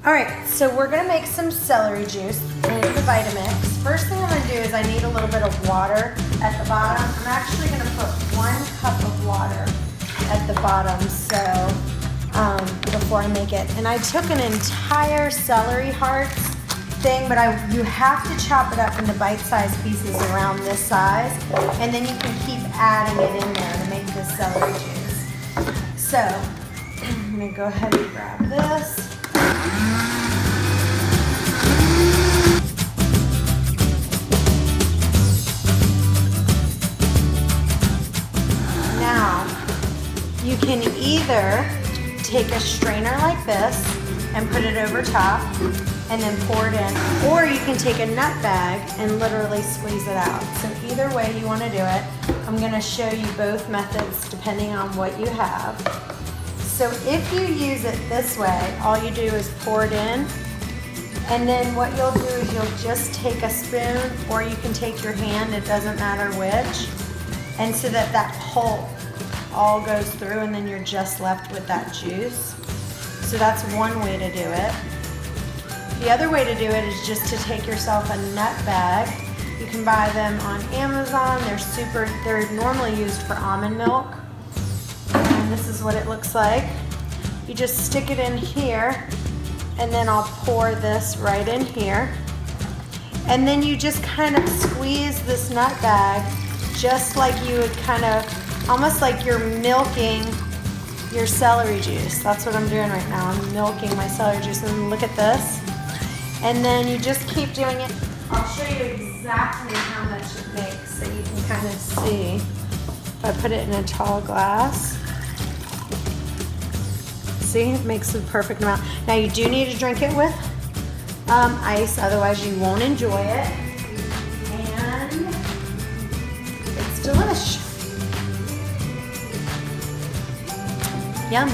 All right, so we're gonna make some celery juice in the Vitamix. First thing I'm gonna do is I need a little bit of water at the bottom. I'm actually gonna put 1 cup of water at the bottom, so before I make it. And I took an entire celery hearts thing, but you have to chop it up into bite-sized pieces around this size, and then you can keep adding it in there to make this celery juice. So I'm gonna go ahead and grab this. Now, you can either take a strainer like this and put it over top and then pour it in, or you can take a nut bag and literally squeeze it out. So either way you want to do it. I'm going to show you both methods depending on what you have. So if you use it this way, all you do is pour it in, and then what you'll do is you'll just take a spoon, or you can take your hand, it doesn't matter which, and so that pulp all goes through, and then you're just left with that juice. So that's one way to do it. The other way to do it is just to take yourself a nut bag. You can buy them on Amazon. They're normally used for almond milk. And this is what it looks like. You just stick it in here, and then I'll pour this right in here. And then you just kind of squeeze this nut bag just like you would kind of, almost like you're milking your celery juice. That's what I'm doing right now. I'm milking my celery juice. And look at this. And then you just keep doing it. I'll show you exactly how much it makes so you can kind of see. If I put it in a tall glass, see, it makes the perfect amount. Now you do need to drink it with ice, otherwise you won't enjoy it. And it's delicious. Yum.